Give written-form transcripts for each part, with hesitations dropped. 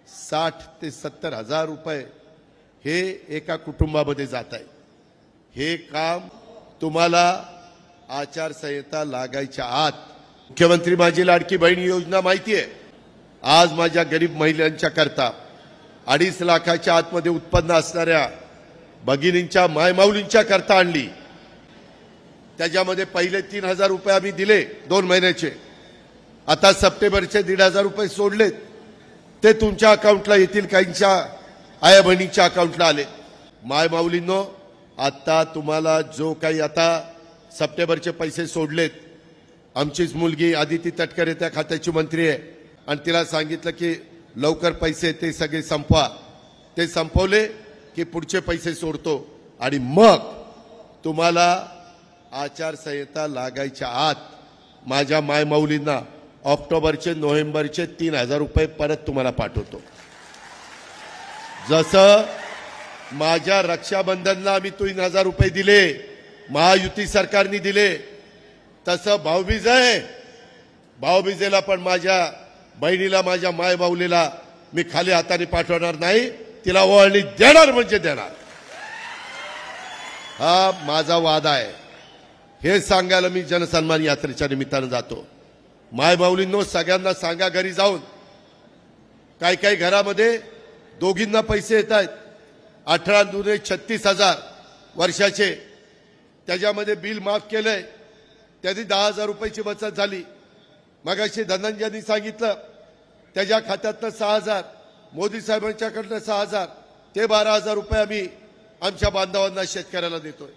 60 ते 70 हजार रुपये हे एका कुटुंबामध्ये जात आहे। हे काम तुम्हाला आचारसंहिता लागायच्या आत मुख्यमंत्री माझी लाडकी बहीण योजना माहिती आहे। आज माझ्या गरीब महिलांच्या करता 2.5 लाखाच्या आतमध्ये उत्पन्न असणाऱ्या भगिनींच्या मायमाऊलींच्या करता आणली। त्याच्यामध्ये पहिले 3,000 रुपये आम्ही दिले 2 महिन्याचे। आता सप्टेंबरचे 1,500 रुपये सोडलेत, ते तुमच्या अकाउंटला येतील, काहींच्या आया बहिणीच्या अकाउंटला आले। मायमाऊलींनो, आता तुम्हाला जो काही आता सप्टेंबरचे पैसे सोडलेत, आमचीच मुलगी आदिती तटकरे त्या खात्याची मंत्री आहे आणि तिला सांगितलं की लवकर पैसे ते सगळे संपवा। ते संपवले की पुढचे पैसे सोडतो आणि मग तुम्हाला आचारसंहिता लागायच्या आत माझ्या मायमाऊलींना ऑक्टोबरचे नोव्हेंबरचे 3,000 रुपये परत तुम्हाला पाठवतो। जसं माझ्या रक्षाबंधनला आम्ही 3,000 रुपये दिले, महायुती सरकारने दिले, तसं भाऊबीज आहे, भाऊबीजेला पण माझ्या बहिणीला माझ्या मायमाऊलीला मी खाली हाताने पाठवणार नाही, तिला ओवाळणी देणार म्हणजे देणार। हा माझा वादा आहे। हे सांगायला मी जनसन्मान यात्रेच्या निमित्तानं जातो। मायमाऊलींनो, सगळ्यांना सांगा घरी जाऊन, काही घरामध्ये दोघींना पैसे येत आहेत, 18 दुने 36,000 वर्षाचे, त्याच्यामध्ये बिल माफ केलंय, त्याची 10,000 रुपयाची बचत झाली। मगाशी धनंजयनी सांगितलं त्याच्या खात्यातनं 6,000, मोदी साहेबांच्याकडनं 6,000, ते 12,000 रुपये आम्ही आमच्या बांधवांना शेतकऱ्याला देतोय।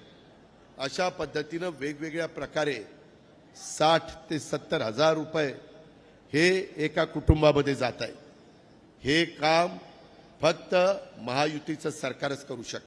अशा पद्धतीनं वेगवेगळ्या प्रकारे 60 ते 70 हजार रुपये हे एका कुटुंबामध्ये जात आहे। हे काम फक्त महायुतीचं सरकारच करू शकतं।